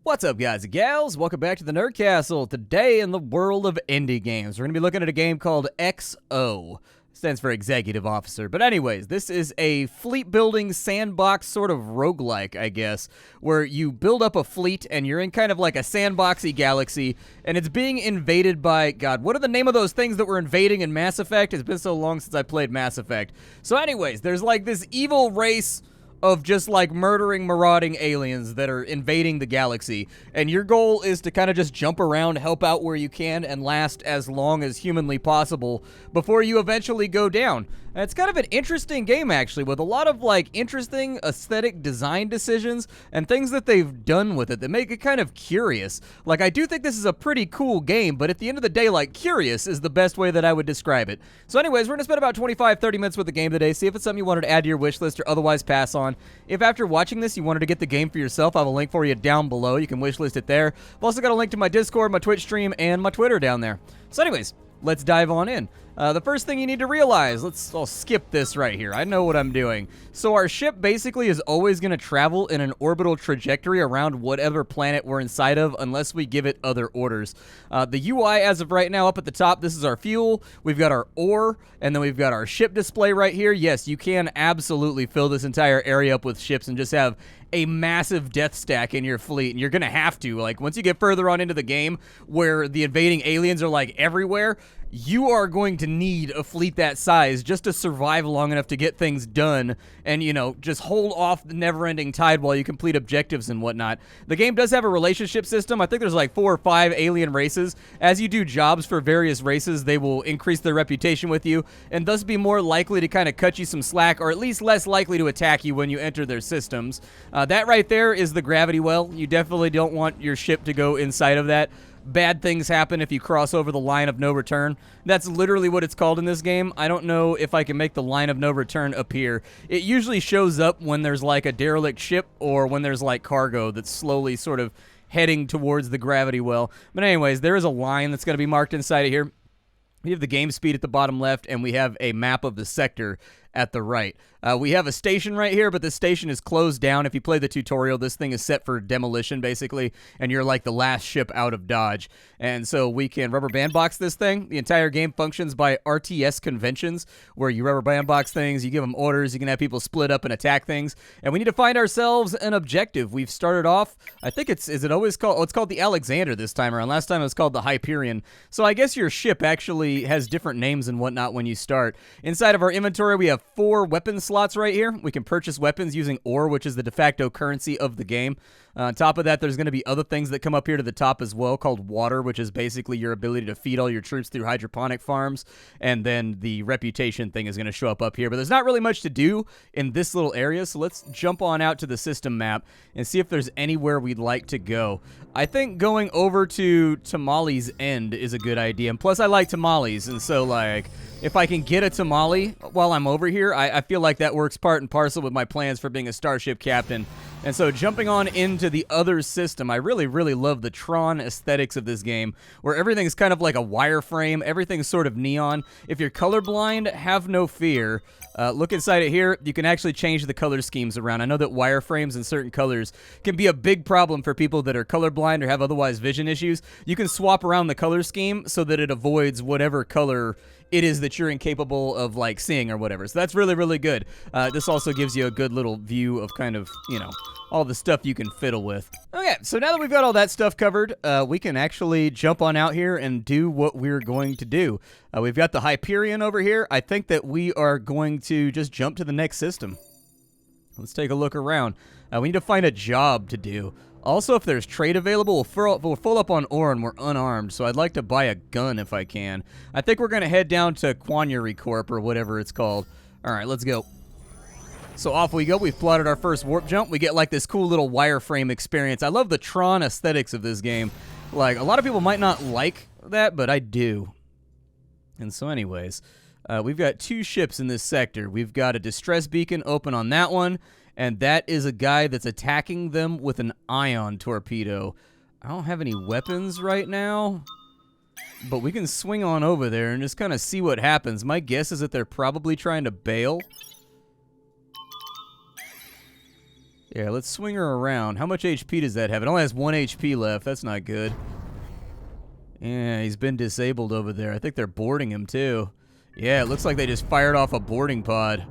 What's up, guys and gals? Welcome back to the Nerd Castle. Today in the world of indie games, we're going to be looking at a game called XO. Stands for Executive Officer. But anyways, this is a fleet-building sandbox sort of roguelike, I guess, where you build up a fleet and you're in kind of like a sandboxy galaxy, and it's being invaded by, God, what are the name of those things that were invading in Mass Effect? It's been so long since I played Mass Effect. So anyways, there's like this evil race of just like murdering, marauding aliens that are invading the galaxy. And your goal is to kind of just jump around, help out where you can, and last as long as humanly possible before you eventually go down. And it's kind of an interesting game, actually, with a lot of like interesting aesthetic design decisions and things that they've done with it that make it kind of curious. Like, I do think this is a pretty cool game, but at the end of the day, like, curious is the best way that I would describe it. So anyways, we're going to spend about 25-30 minutes with the game today, see if it's something you wanted to add to your wish list or otherwise pass on. If after watching this you wanted to get the game for yourself, I have a link for you down below. You can wishlist it there. I've also got a link to my Discord, my Twitch stream, and my Twitter down there. So anyways, let's dive on in. The first thing you need to realize, I'll skip this right here. I know what I'm doing. So our ship basically is always going to travel in an orbital trajectory around whatever planet we're inside of unless we give it other orders. The UI as of right now up at the top, this is our fuel. We've got our ore, and then we've got our ship display right here. Yes, you can absolutely fill this entire area up with ships and just have a massive death stack in your fleet, and you're gonna have to. Like, once you get further on into the game where the invading aliens are like everywhere, you are going to need a fleet that size just to survive long enough to get things done and, you know, just hold off the never-ending tide while you complete objectives and whatnot. The game does have a relationship system. I think there's like 4 or 5 alien races. As you do jobs for various races, they will increase their reputation with you and thus be more likely to kind of cut you some slack, or at least less likely to attack you when you enter their systems. That right there is the gravity well. You definitely don't want your ship to go inside of that. Bad things happen if you cross over the line of no return. That's literally what it's called in this game. I don't know if I can make the line of no return appear. It usually shows up when there's like a derelict ship or when there's like cargo that's slowly sort of heading towards the gravity well. But anyways, there is a line that's going to be marked inside of here. We have the game speed at the bottom left, and we have a map of the sector at the right. We have a station right here, but the station is closed down. If you play the tutorial, this thing is set for demolition, basically, and you're like the last ship out of Dodge. And so we can rubber band box this thing. The entire game functions by RTS conventions, where you rubber band box things, you give them orders, you can have people split up and attack things. And we need to find ourselves an objective. We've started off, I think is it always called, it's called the Alexander this time around. Last time it was called the Hyperion. So I guess your ship actually has different names and whatnot when you start. Inside of our inventory, we have 4 weapon slots right here. We can purchase weapons using ore, which is the de facto currency of the game. On top of that, there's going to be other things that come up here to the top as well, called water, which is basically your ability to feed all your troops through hydroponic farms. And then the reputation thing is going to show up here. But there's not really much to do in this little area, so let's jump on out to the system map and see if there's anywhere we'd like to go. I think going over to Tamales End is a good idea. And plus, I like tamales, and so, like, if I can get a tamale while I'm over here, I feel like that works part and parcel with my plans for being a starship captain. And so jumping on into the other system, I really, really love the Tron aesthetics of this game, where everything's kind of like a wireframe, everything's sort of neon. If you're colorblind, have no fear. Look inside it here. You can actually change the color schemes around. I know that wireframes in certain colors can be a big problem for people that are colorblind or have otherwise vision issues. You can swap around the color scheme so that it avoids whatever color it is that you're incapable of, like, seeing or whatever. So that's really, really good. This also gives you a good little view of kind of, you know, all the stuff you can fiddle with. Okay, so now that we've got all that stuff covered, we can actually jump on out here and do what we're going to do. We've got the Hyperion over here. I think that we are going to just jump to the next system. Let's take a look around. We need to find a job to do. Also, if there's trade available, we're full up on ore and we're unarmed, so I'd like to buy a gun if I can. I think we're going to head down to Quanyery Corp or whatever it's called. All right, let's go. So off we go. We've plotted our first warp jump. We get like this cool little wireframe experience. I love the Tron aesthetics of this game. Like, a lot of people might not like that, but I do. And so anyways, we've got 2 ships in this sector. We've got a distress beacon open on that one, and that is a guy that's attacking them with an ion torpedo. I don't have any weapons right now, but we can swing on over there and just kind of see what happens. My guess is that they're probably trying to bail. Yeah, let's swing her around. How much HP does that have? It only has 1 HP left. That's not good. Yeah, he's been disabled over there. I think they're boarding him, too. Yeah, it looks like they just fired off a boarding pod.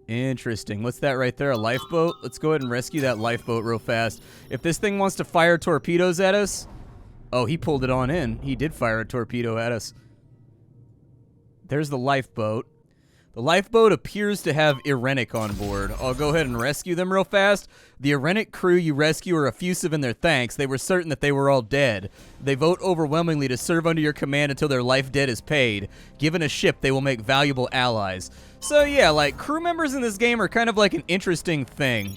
Interesting. What's that right there? A lifeboat? Let's go ahead and rescue that lifeboat real fast. If this thing wants to fire torpedoes at us... Oh, he pulled it on in. He did fire a torpedo at us. There's the lifeboat. The lifeboat appears to have Irenic on board. I'll go ahead and rescue them real fast. The Irenic crew you rescue are effusive in their thanks. They were certain that they were all dead. They vote overwhelmingly to serve under your command until their life debt is paid. Given a ship, they will make valuable allies. So yeah, like, crew members in this game are kind of like an interesting thing.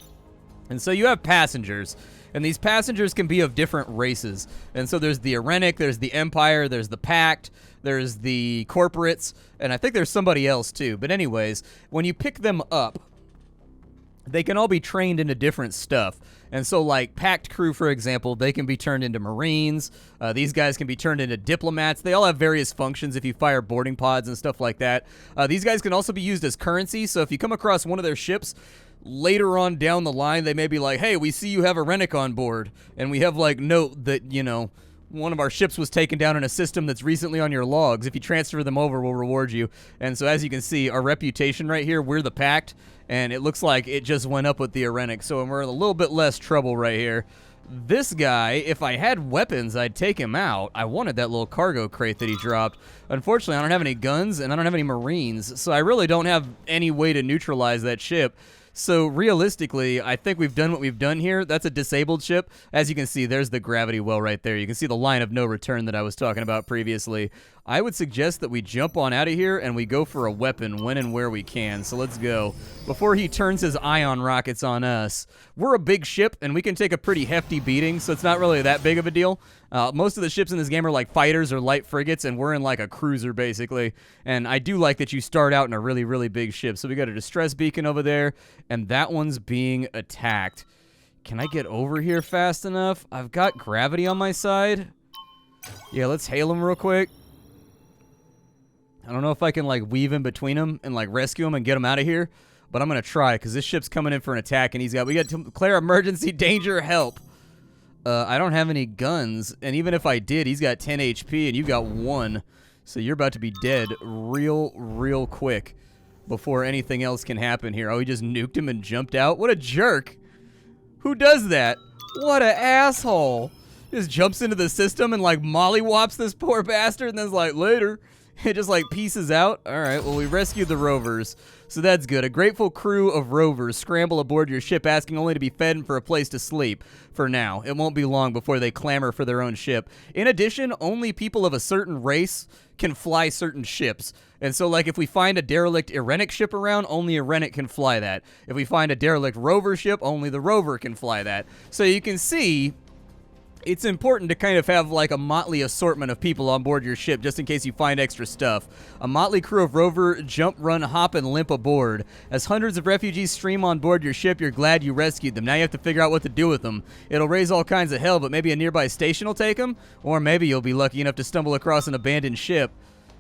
And so you have passengers. And these passengers can be of different races. And so there's the Irenic, there's the Empire, there's the Pact, there's the Corporates, and I think there's somebody else too. But anyways, when you pick them up, they can all be trained into different stuff. And so like Pact crew, for example, they can be turned into Marines. These guys can be turned into diplomats. They all have various functions if you fire boarding pods and stuff like that. These guys can also be used as currency. So if you come across one of their ships, later on down the line, they may be like, hey, we see you have a Rennick on board, and we have, like, note that, you know, one of our ships was taken down in a system that's recently on your logs. If you transfer them over, we'll reward you. And so as you can see, our reputation right here, we're the Pact, and it looks like it just went up with the Irenic, so we're in a little bit less trouble right here. This guy, if I had weapons, I'd take him out. I wanted that little cargo crate that he dropped. Unfortunately, I don't have any guns, and I don't have any Marines, so I really don't have any way to neutralize that ship. So realistically, I think we've done what we've done here. That's a disabled ship. As you can see, there's the gravity well right there. You can see the line of no return that I was talking about previously. I would suggest that we jump on out of here and we go for a weapon when and where we can. So let's go. Before he turns his ion rockets on us. We're a big ship and we can take a pretty hefty beating, so it's not really that big of a deal. Most of the ships in this game are like fighters or light frigates, and we're in like a cruiser basically. And I do like that you start out in a really, really big ship. So we got a distress beacon over there, and that one's being attacked. Can I get over here fast enough? I've got gravity on my side. Yeah, let's hail him real quick. I don't know if I can like weave in between them and like rescue him and get him out of here, but I'm gonna try because this ship's coming in for an attack, and we got to declare emergency danger, help. I don't have any guns, and even if I did, he's got 10 HP and you got 1, so you're about to be dead real quick before anything else can happen here. Oh, he just nuked him and jumped out. What a jerk! Who does that? What an asshole! Just jumps into the system and like mollywops this poor bastard, and then's like, later. It just like pieces out. Alright, well, we rescued the Rovers, so that's good. A grateful crew of Rovers scramble aboard your ship, asking only to be fed and for a place to sleep. For now. It won't be long before they clamor for their own ship. In addition, only people of a certain race can fly certain ships. And so, like, if we find a derelict Irenic ship around, only Irenic can fly that. If we find a derelict Rover ship, only the Rover can fly that. So you can see, it's important to kind of have like a motley assortment of people on board your ship just in case you find extra stuff. A motley crew of Rover jump, run, hop, and limp aboard. As hundreds of refugees stream on board your ship, you're glad you rescued them. Now you have to figure out what to do with them. It'll raise all kinds of hell, but maybe a nearby station will take them? Or maybe you'll be lucky enough to stumble across an abandoned ship.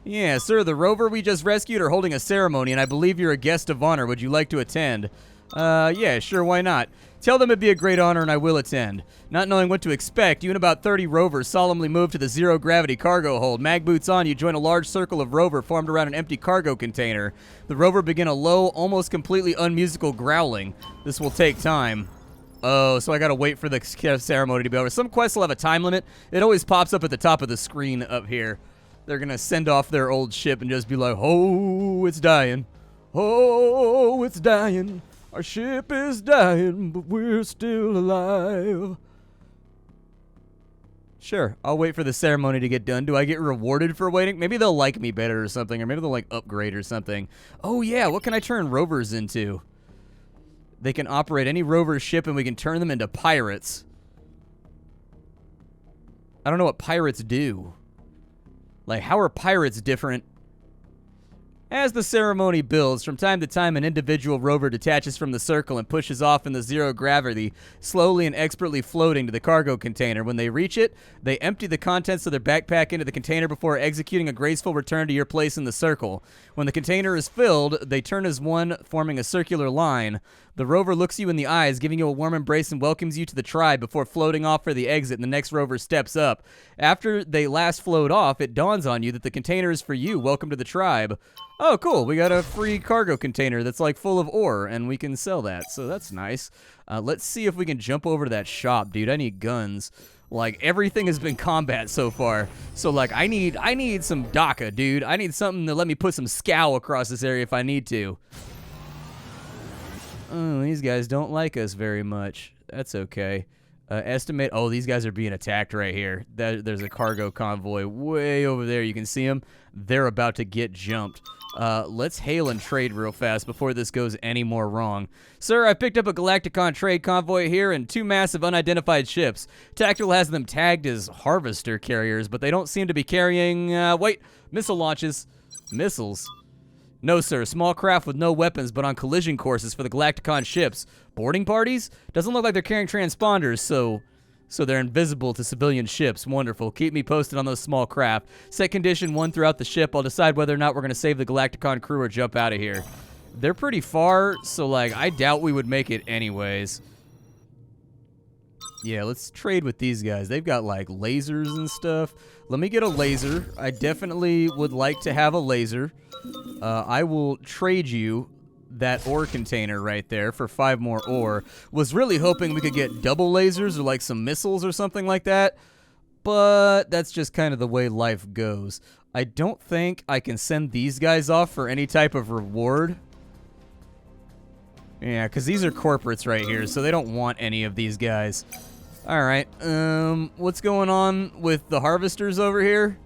Yeah, sir, the Rover we just rescued are holding a ceremony, and I believe you're a guest of honor. Would you like to attend? Yeah, sure, why not? Tell them it'd be a great honor and I will attend. Not knowing what to expect, you and about 30 Rovers solemnly move to the zero-gravity cargo hold. Mag boots on, you join a large circle of Rover formed around an empty cargo container. The Rover begin a low, almost completely unmusical growling. This will take time. Oh, so I gotta wait for the ceremony to be over. Some quests will have a time limit. It always pops up at the top of the screen up here. They're gonna send off their old ship and just be like, oh, it's dying. Oh, it's dying. Our ship is dying, but we're still alive. Sure, I'll wait for the ceremony to get done. Do I get rewarded for waiting? Maybe they'll like me better or something, or maybe they'll like upgrade or something. Oh yeah, what can I turn Rovers into? They can operate any Rover ship and we can turn them into pirates. I don't know what pirates do. Like, how are pirates different? As the ceremony builds, from time to time an individual Rover detaches from the circle and pushes off in the zero gravity, slowly and expertly floating to the cargo container. When they reach it, they empty the contents of their backpack into the container before executing a graceful return to your place in the circle. When the container is filled, they turn as one, forming a circular line. The rover looks you in the eyes, giving you a warm embrace and welcomes you to the tribe before floating off for the exit, and the next rover steps up. After they last float off, it dawns on you that the container is for you. Welcome to the tribe. Oh, cool. We got a free cargo container that's like full of ore, and we can sell that, so that's nice. Let's see if we can jump over to that shop, dude. I need guns. Like, everything has been combat so far. So, like, I need some DACA, dude. I need something to let me put some scow across this area if I need to. Oh, these guys don't like us very much. That's okay. Estimate. Oh, these guys are being attacked right here. There's a cargo convoy way over there. You can see them. They're about to get jumped. Let's hail and trade real fast before this goes any more wrong. Sir, I picked up a Galacticon trade convoy here and 2 massive unidentified ships. Tactical has them tagged as harvester carriers, but they don't seem to be carrying, missile launches. Missiles? No, sir. Small craft with no weapons, but on collision courses for the Galacticon ships. Boarding parties? Doesn't look like they're carrying transponders, so they're invisible to civilian ships. Wonderful. Keep me posted on those small craft. Set condition 1 throughout the ship. I'll decide whether or not we're going to save the Galacticon crew or jump out of here. They're pretty far, so, like, I doubt we would make it anyways. Yeah, let's trade with these guys. They've got, like, lasers and stuff. Let me get a laser. I definitely would like to have a laser. I will trade you that ore container right there for 5 more ore. Was really hoping we could get double lasers or like some missiles or something like that, but that's just kind of the way life goes. I don't think I can send these guys off for any type of reward. Yeah, because these are corporates right here, so they don't want any of these guys. Alright, what's going on with the harvesters over here?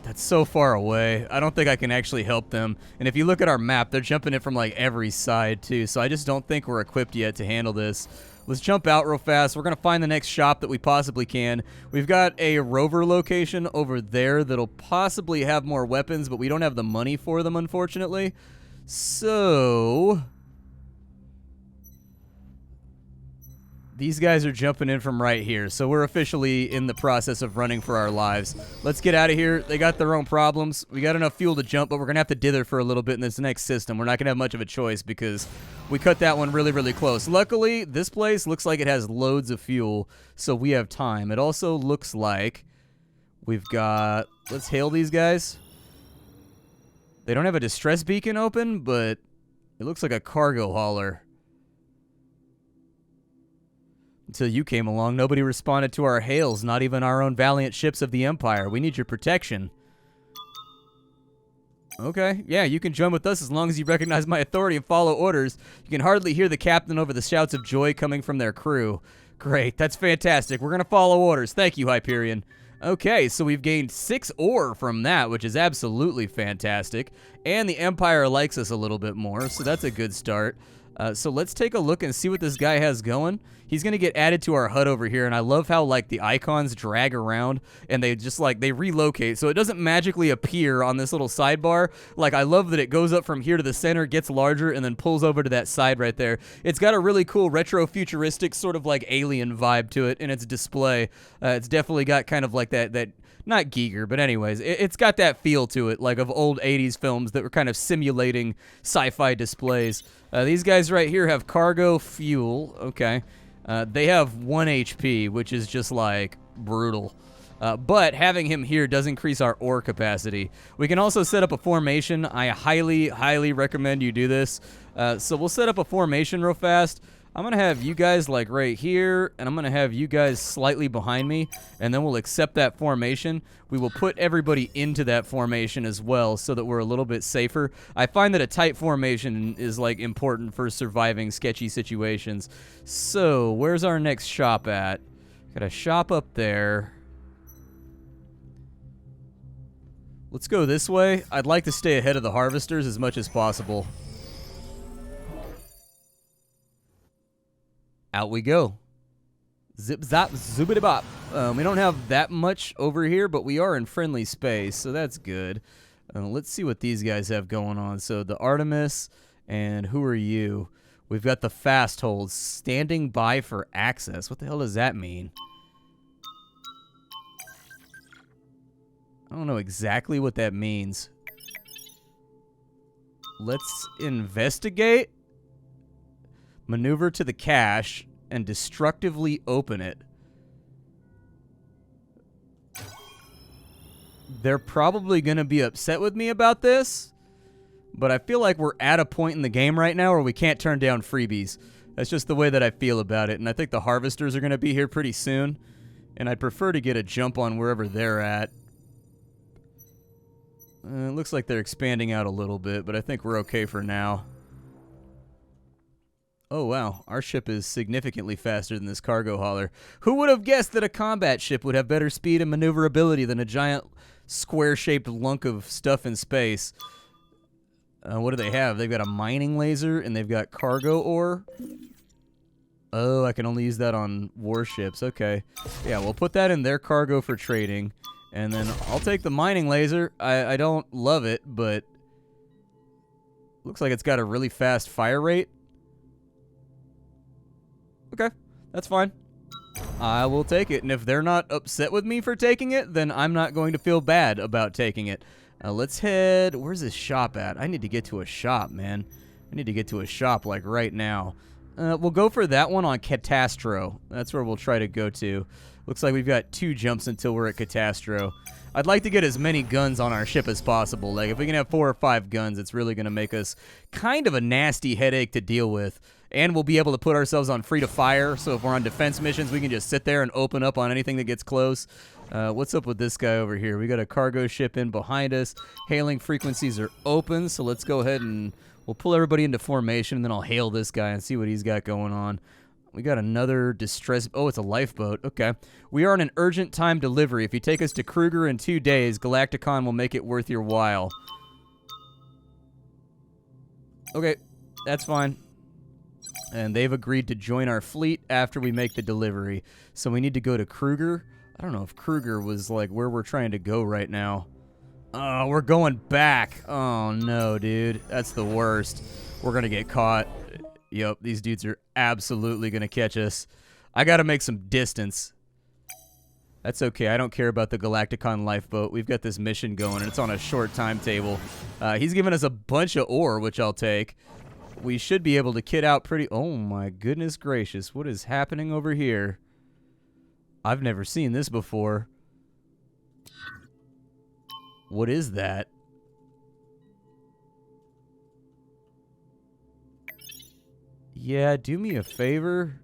That's so far away. I don't think I can actually help them. And if you look at our map, they're jumping in from like every side too. So I just don't think we're equipped yet to handle this. Let's jump out real fast. We're going to find the next shop that we possibly can. We've got a rover location over there that'll possibly have more weapons, but we don't have the money for them, unfortunately. So these guys are jumping in from right here, so we're officially in the process of running for our lives. Let's get out of here. They got their own problems. We got enough fuel to jump, but we're going to have to dither for a little bit in this next system. We're not going to have much of a choice because we cut that one really, really close. Luckily, this place looks like it has loads of fuel, so we have time. It also looks like we've got... Let's hail these guys. They don't have a distress beacon open, but it looks like a cargo hauler. Until you came along, nobody responded to our hails, not even our own valiant ships of the Empire. We need your protection. Okay, yeah, you can join with us as long as you recognize my authority and follow orders. You can hardly hear the captain over the shouts of joy coming from their crew. Great, that's fantastic. We're going to follow orders. Thank you, Hyperion. Okay, so we've gained 6 ore from that, which is absolutely fantastic. And the Empire likes us a little bit more, so that's a good start. So let's take a look and see what this guy has going. He's going to get added to our HUD over here, and I love how, like, the icons drag around, and they just, like, they relocate, so it doesn't magically appear on this little sidebar. Like, I love that it goes up from here to the center, gets larger, and then pulls over to that side right there. It's got a really cool retro-futuristic sort of, like, alien vibe to it in its display. It's definitely got kind of like that not Giger, but anyways, it's got that feel to it, like of old 80s films that were kind of simulating sci-fi displays. These guys right here have cargo fuel. Okay. They have 1 HP, which is just, like, brutal. But having him here does increase our ore capacity. We can also set up a formation. I highly, highly recommend you do this. So we'll set up a formation real fast. I'm going to have you guys, like, right here, and I'm going to have you guys slightly behind me, and then we'll accept that formation. We will put everybody into that formation as well so that we're a little bit safer. I find that a tight formation is, like, important for surviving sketchy situations. So, where's our next shop at? Got a shop up there. Let's go this way. I'd like to stay ahead of the harvesters as much as possible. Out we go. Zip zap zoobity bop. We don't have that much over here, but we are in friendly space, so that's good. Let's see what these guys have going on. So the Artemis, and who are you? We've got the fast holds standing by for access. What the hell does that mean? I don't know exactly what that means. Let's investigate. Maneuver to the cache and destructively open it. They're probably going to be upset with me about this, but I feel like we're at a point in the game right now where we can't turn down freebies. That's just the way that I feel about it, and I think the harvesters are going to be here pretty soon, and I'd prefer to get a jump on wherever they're at. It looks like they're expanding out a little bit, but I think we're okay for now. Oh, wow. Our ship is significantly faster than this cargo hauler. Who would have guessed that a combat ship would have better speed and maneuverability than a giant square-shaped lunk of stuff in space? What do they have? They've got a mining laser, and they've got cargo ore. Oh, I can only use that on warships. Okay. Yeah, we'll put that in their cargo for trading. And then I'll take the mining laser. I don't love it, but looks like it's got a really fast fire rate. Okay, that's fine. I will take it, and if they're not upset with me for taking it, then I'm not going to feel bad about taking it. Let's head... Where's this shop at? I need to get to a shop, man. I need to get to a shop, like, right now. We'll go for that one on Catastro. That's where we'll try to go to. Looks like we've got 2 jumps until we're at Catastro. I'd like to get as many guns on our ship as possible. Like, if we can have 4 or 5 guns, it's really going to make us kind of a nasty headache to deal with. And we'll be able to put ourselves on free to fire, so if we're on defense missions, we can just sit there and open up on anything that gets close. What's up with this guy over here? We got a cargo ship in behind us. Hailing frequencies are open, so let's go ahead and we'll pull everybody into formation, and then I'll hail this guy and see what he's got going on. We got another distress... Oh, it's a lifeboat. Okay. We are on an urgent time delivery. If you take us to Kruger in 2 days, Galacticon will make it worth your while. Okay, that's fine. And they've agreed to join our fleet after we make the delivery. So we need to go to Kruger. I don't know if Kruger was, like, where we're trying to go right now. Oh, we're going back. Oh, no, dude. That's the worst. We're going to get caught. Yep, these dudes are absolutely going to catch us. I got to make some distance. That's okay. I don't care about the Galacticon lifeboat. We've got this mission going, and it's on a short timetable. He's giving us a bunch of ore, which I'll take. We should be able to kit out pretty... Oh, my goodness gracious. What is happening over here? I've never seen this before. What is that? Yeah, do me a favor.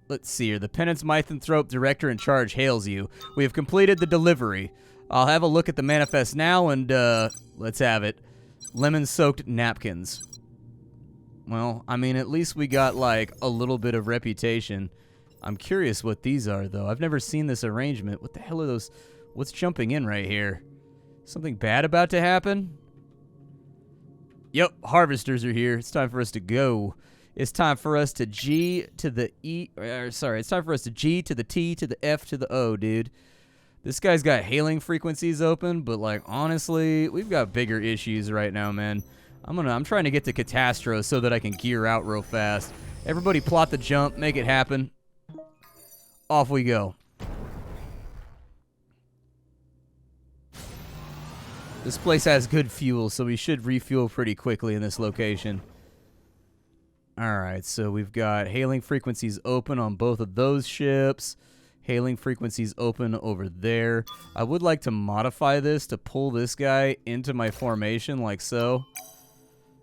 Let's see here. The Penance Misanthrope Director in Charge hails you. We have completed the delivery. I'll have a look at the manifest now, and, let's have it. Lemon-soaked napkins. Well, I mean, at least we got, like, a little bit of reputation. I'm curious what these are, though. I've never seen this arrangement. What the hell are those? What's jumping in right here? Something bad about to happen? Yep, harvesters are here. It's time for us to go. It's time for us to G to the E. Sorry, it's time for us to G to the T to the F to the O, dude. This guy's got hailing frequencies open, but, like, honestly, we've got bigger issues right now, man. I'm trying to get to Catastro so that I can gear out real fast. Everybody plot the jump, make it happen. Off we go. This place has good fuel, so we should refuel pretty quickly in this location. Alright, so we've got hailing frequencies open on both of those ships. Hailing frequencies open over there. I would like to modify this to pull this guy into my formation like so.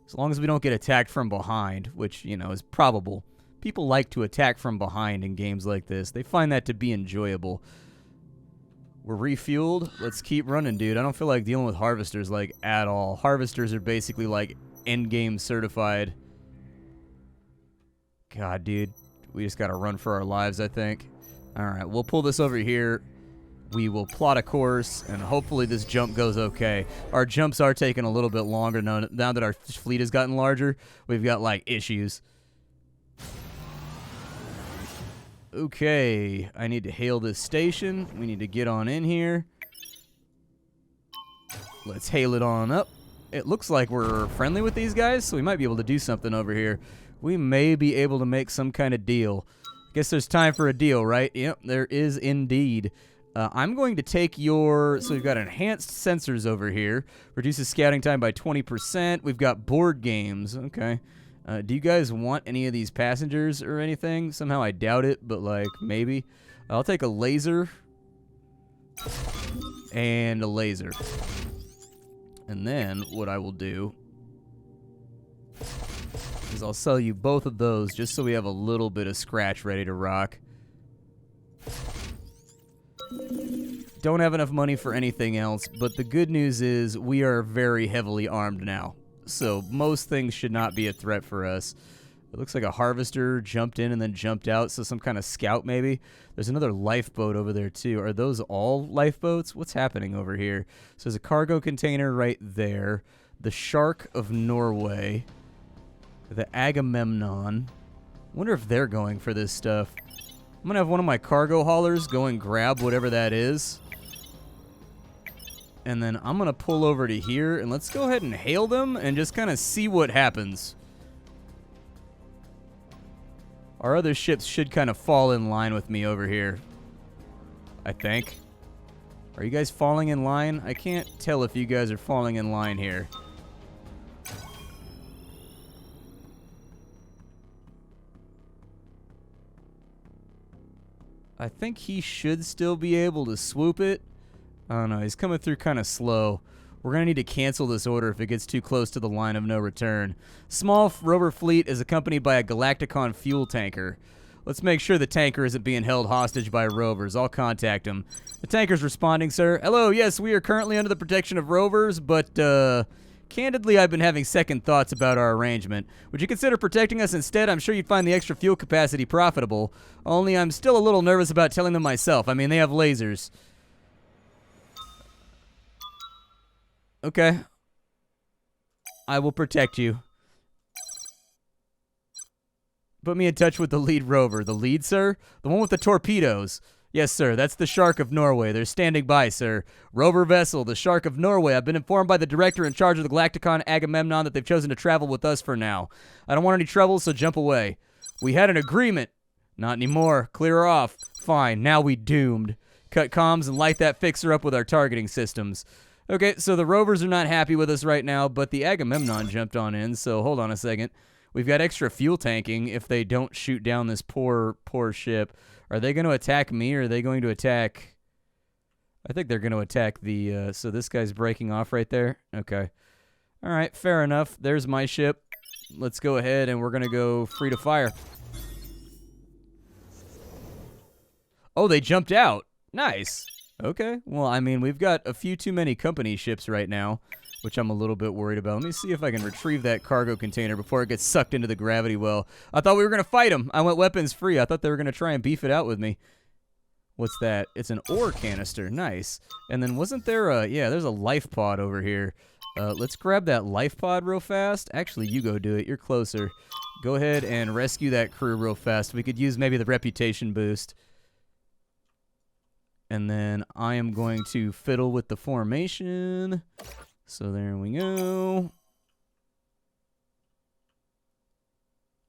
As long as we don't get attacked from behind, which, you know, is probable. People like to attack from behind in games like this. They find that to be enjoyable. We're refueled. Let's keep running, dude. I don't feel like dealing with harvesters, like, at all. Harvesters are basically, like, endgame certified. God, dude. We just gotta run for our lives, I think. Alright, we'll pull this over here. We will plot a course, and hopefully this jump goes okay. Our jumps are taking a little bit longer now that our fleet has gotten larger. We've got, like, issues. Okay, I need to hail this station. We need to get on in here. Let's hail it on up. It looks like we're friendly with these guys, so we might be able to do something over here. We may be able to make some kind of deal. Guess there's time for a deal, right? Yep, there is indeed. I'm going to take your... So we've got enhanced sensors over here. Reduces scouting time by 20%. We've got board games. Okay. Do you guys want any of these passengers or anything? Somehow I doubt it, but, like, maybe. I'll take a laser. And a laser. And then what I will do is I'll sell you both of those just so we have a little bit of scratch ready to rock. Don't have enough money for anything else, but the good news is we are very heavily armed now. So most things should not be a threat for us. It looks like a harvester jumped in and then jumped out, so some kind of scout maybe. There's another lifeboat over there too. Are those all lifeboats? What's happening over here? So there's a cargo container right there. The Shark of Norway. The Agamemnon. Wonder if they're going for this stuff. I'm going to have one of my cargo haulers go and grab whatever that is. And then I'm going to pull over to here, and let's go ahead and hail them and just kind of see what happens. Our other ships should kind of fall in line with me over here, I think. Are you guys falling in line? I can't tell if you guys are falling in line here. I think he should still be able to swoop it. I don't know. He's coming through kind of slow. We're going to need to cancel this order if it gets too close to the line of no return. Small Rover fleet is accompanied by a Galacticon fuel tanker. Let's make sure the tanker isn't being held hostage by rovers. I'll contact him. The tanker's responding, sir. Hello, yes, we are currently under the protection of rovers, but, candidly, I've been having second thoughts about our arrangement. Would you consider protecting us instead? I'm sure you'd find the extra fuel capacity profitable. Only I'm still a little nervous about telling them myself. I mean, they have lasers. Okay. I will protect you. Put me in touch with the lead rover. The lead, sir? The one with the torpedoes. Yes, sir. That's the Shark of Norway. They're standing by, sir. Rover vessel, the Shark of Norway. I've been informed by the director in charge of the Galacticon Agamemnon that they've chosen to travel with us for now. I don't want any trouble, so jump away. We had an agreement. Not anymore. Clear her off. Fine. Now we doomed. Cut comms and light that fixer up with our targeting systems. Okay, so the rovers are not happy with us right now, but the Agamemnon jumped on in, so hold on a second. We've got extra fuel tanking if they don't shoot down this poor ship. Are they going to attack me, or are they going to attack... I think they're going to attack the... so this guy's breaking off right there? Okay. All right, fair enough. There's my ship. Let's go ahead, and we're going to go free to fire. Oh, they jumped out. Nice. Okay. Well, I mean, we've got a few too many company ships right now, which I'm a little bit worried about. Let me see if I can retrieve that cargo container before it gets sucked into the gravity well. I thought we were going to fight them. I went weapons free. I thought they were going to try and beef it out with me. What's that? It's an ore canister. Nice. And then wasn't there a... Yeah, there's a life pod over here. Let's grab that life pod real fast. Actually, you go do it. You're closer. Go ahead and rescue that crew real fast. We could use maybe the reputation boost. And then I am going to fiddle with the formation. So there we go.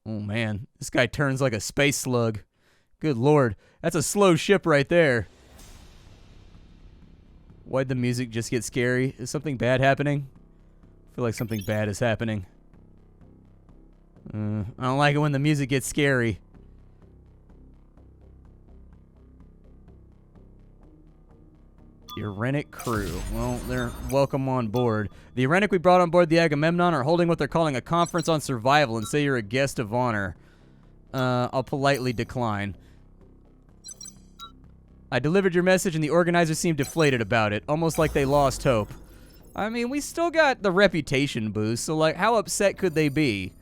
Oh, man. This guy turns like a space slug. Good lord. That's a slow ship right there. Why'd the music just get scary? Is something bad happening? I feel like something bad is happening. I don't like it when the music gets scary. Irenic crew. Well, they're welcome on board. The Irenic we brought on board the Agamemnon are holding what they're calling a conference on survival and say you're a guest of honor. I'll politely decline. I delivered your message and the organizers seemed deflated about it, almost like they lost hope. I mean, we still got the reputation boost, so, like, how upset could they be?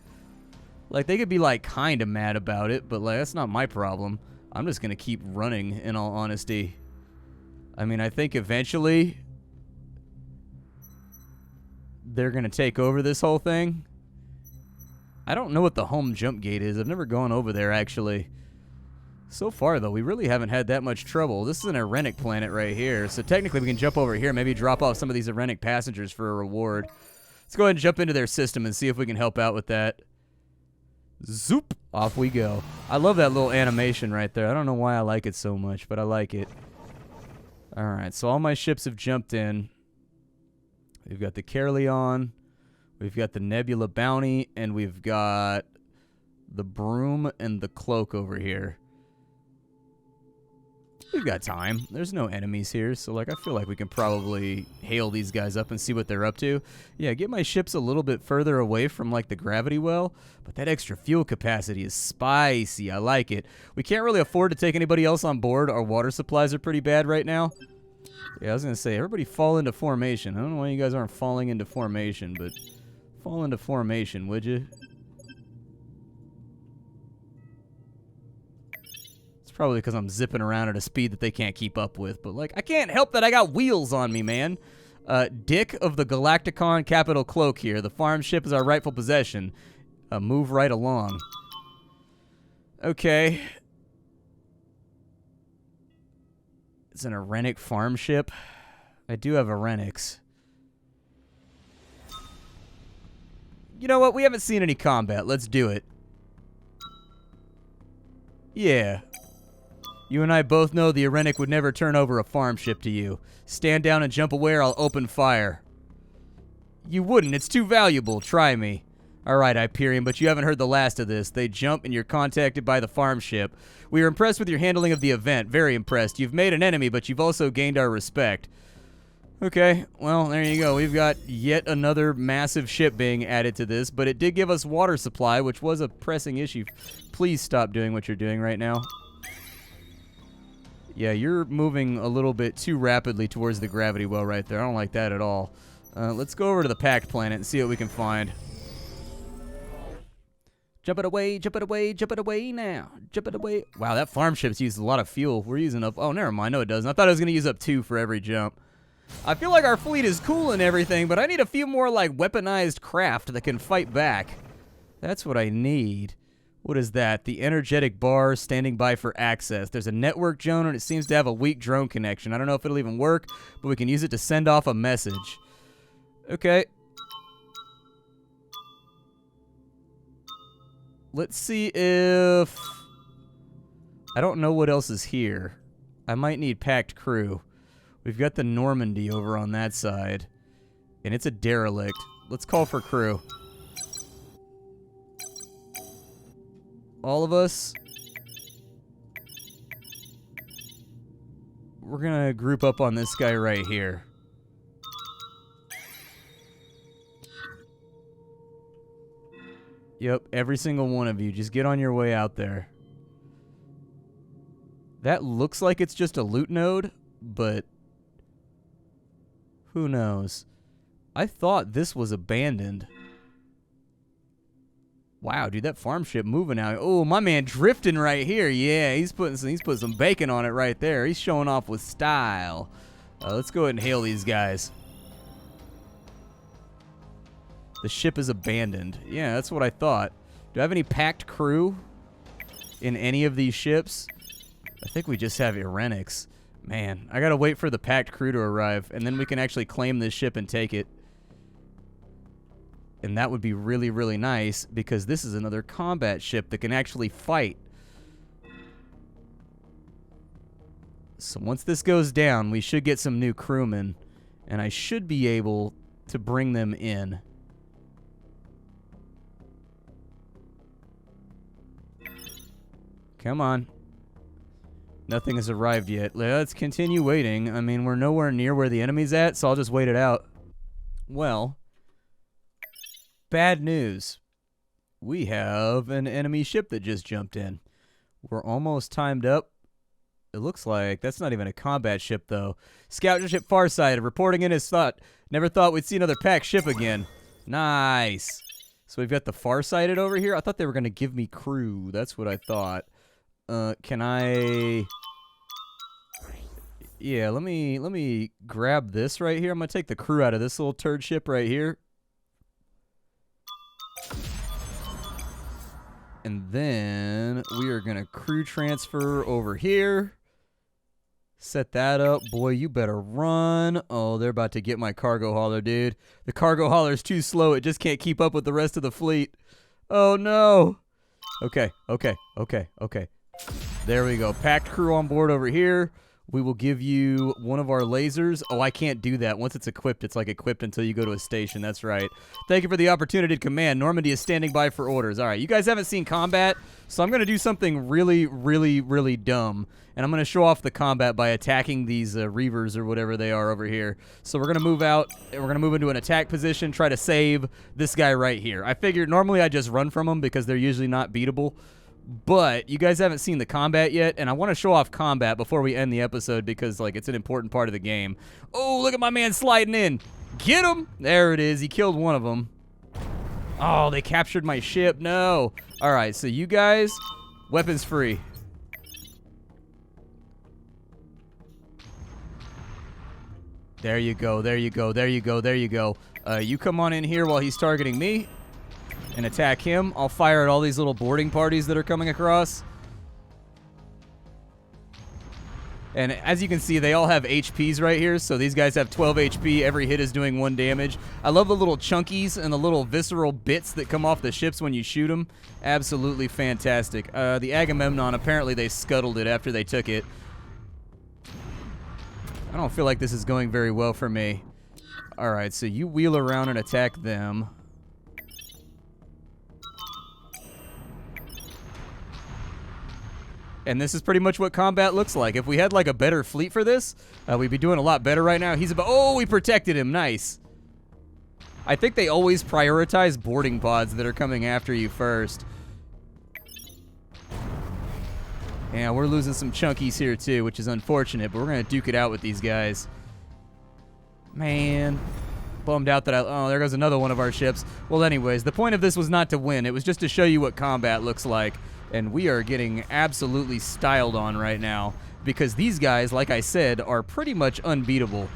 Like, they could be, like, kind of mad about it, but, like, that's not my problem. I'm just gonna keep running, in all honesty. I mean, I think eventually they're going to take over this whole thing. I don't know what the home jump gate is. I've never gone over there, actually. So far, though, we really haven't had that much trouble. This is an Irenic planet right here, so technically we can jump over here, maybe drop off some of these Irenic passengers for a reward. Let's go ahead and jump into their system and see if we can help out with that. Zoop! Off we go. I love that little animation right there. I don't know why I like it so much, but I like it. All right, so all my ships have jumped in. We've got the Carleon, we've got the Nebula Bounty, and we've got the Broom and the Cloak over here. We've got time. There's no enemies here, so like I feel like we can probably hail these guys up and see what they're up to. Yeah, get my ships a little bit further away from like the gravity well, but that extra fuel capacity is spicy. I like it. We can't really afford to take anybody else on board. Our water supplies are pretty bad right now. Yeah, I was going to say, everybody fall into formation. I don't know why you guys aren't falling into formation, but fall into formation, would you? Probably because I'm zipping around at a speed that they can't keep up with. But, like, I can't help that I got wheels on me, man. Dick of the Galacticon Capital Cloak here. The farm ship is our rightful possession. Move right along. Okay. It's an Arenic farm ship. I do have Arenics. You know what? We haven't seen any combat. Let's do it. Yeah. You and I both know the Arenic would never turn over a farm ship to you. Stand down and jump away or I'll open fire. You wouldn't. It's too valuable. Try me. Alright, Hyperion, but you haven't heard the last of this. They jump and you're contacted by the farm ship. We are impressed with your handling of the event. Very impressed. You've made an enemy, but you've also gained our respect. Okay, well, there you go. We've got yet another massive ship being added to this, but it did give us water supply, which was a pressing issue. Please stop doing what you're doing right now. Yeah, you're moving a little bit too rapidly towards the gravity well right there. I don't like that at all. Let's go over to the Pact Planet and see what we can find. Jump it away, jump it away, jump it away now. Jump it away. Wow, that farm ship's used a lot of fuel. We're using up... Oh, never mind. No, it doesn't. I thought I was going to use up 2 for every jump. I feel like our fleet is cool and everything, but I need a few more, like, weaponized craft that can fight back. That's what I need. What is that? The energetic bar standing by for access. There's a network drone, and it seems to have a weak drone connection. I don't know if it'll even work, but we can use it to send off a message. Okay. Let's see if... I don't know what else is here. I might need packed crew. We've got the Normandy over on that side, and it's a derelict. Let's call for crew. All of us, we're going to group up on this guy right here. Yep, every single one of you. Just get on your way out there. That looks like it's just a loot node, but who knows? I thought this was abandoned. Wow, dude, that farm ship moving out. Oh, my man drifting right here. Yeah, he's putting some bacon on it right there. He's showing off with style. Let's go ahead and hail these guys. The ship is abandoned. Yeah, that's what I thought. Do I have any packed crew in any of these ships? I think we just have Irenics. Man, I gotta wait for the packed crew to arrive, and then we can actually claim this ship and take it. And that would be really, really nice, because this is another combat ship that can actually fight. So once this goes down, we should get some new crewmen, and I should be able to bring them in. Come on. Nothing has arrived yet. Let's continue waiting. I mean, we're nowhere near where the enemy's at, so I'll just wait it out. Well... bad news. We have an enemy ship that just jumped in. We're almost timed up. It looks like that's not even a combat ship, though. Scout ship Farsighted reporting in his thought. Never thought we'd see another packed ship again. Nice. So we've got the Farsighted over here. I thought they were going to give me crew. That's what I thought. Can I... Yeah, let me grab this right here. I'm going to take the crew out of this little turd ship right here. And then we are going to crew transfer over here. Set that up. Boy, you better run. Oh, they're about to get my cargo hauler, dude. The cargo hauler's too slow. It just can't keep up with the rest of the fleet. Oh, no. Okay. There we go. Packed crew on board over here. We will give you one of our lasers. Oh, I can't do that. Once it's equipped, it's like equipped until you go to a station. That's right. Thank you for the opportunity to command. Normandy is standing by for orders. All right, you guys haven't seen combat, so I'm going to do something really, really, really dumb. And I'm going to show off the combat by attacking these Reavers or whatever they are over here. So we're going to move out, and we're going to move into an attack position, try to save this guy right here. I figured normally I just run from them because they're usually not beatable. But you guys haven't seen the combat yet, and I want to show off combat before we end the episode because, like, it's an important part of the game. Oh, look at my man sliding in. Get him! There it is. He killed one of them. Oh, they captured my ship. No. All right, so you guys, weapons free. There you go. There you go. There you go. There you go. You come on in here while he's targeting me. And attack him. I'll fire at all these little boarding parties that are coming across. And as you can see, they all have HPs right here. So these guys have 12 HP. Every hit is doing 1 damage. I love the little chunkies and the little visceral bits that come off the ships when you shoot them. Absolutely fantastic. The Agamemnon, apparently they scuttled it after they took it. I don't feel like this is going very well for me. Alright, so you wheel around and attack them. And this is pretty much what combat looks like. If we had like a better fleet for this, we'd be doing a lot better right now. He's about, oh, we protected him. Nice. I think they always prioritize boarding pods that are coming after you first. Yeah, we're losing some chunkies here too, which is unfortunate, but we're going to duke it out with these guys. Man. Bummed out that oh, there goes another one of our ships. Well, anyways, the point of this was not to win. It was just to show you what combat looks like. And we are getting absolutely styled on right now because these guys, like I said, are pretty much unbeatable.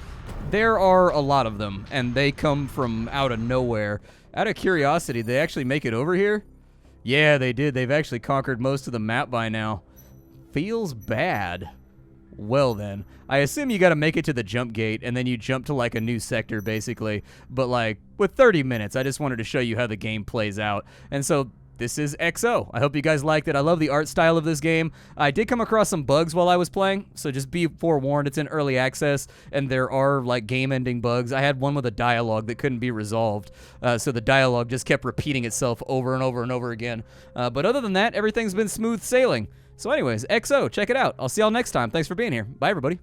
There are a lot of them, and they come from out of nowhere. Out of curiosity, did they actually make it over here? Yeah, they did. They've actually conquered most of the map by now. Feels bad. Well then, I assume you got to make it to the jump gate, and then you jump to like a new sector, basically. But like, with 30 minutes, I just wanted to show you how the game plays out. And so, this is XO. I hope you guys liked it. I love the art style of this game. I did come across some bugs while I was playing, so just be forewarned. It's in early access, and there are like game-ending bugs. I had one with a dialogue that couldn't be resolved, so the dialogue just kept repeating itself over and over and over again. But other than that, everything's been smooth sailing. So anyways, XO, check it out. I'll see y'all next time. Thanks for being here. Bye, everybody.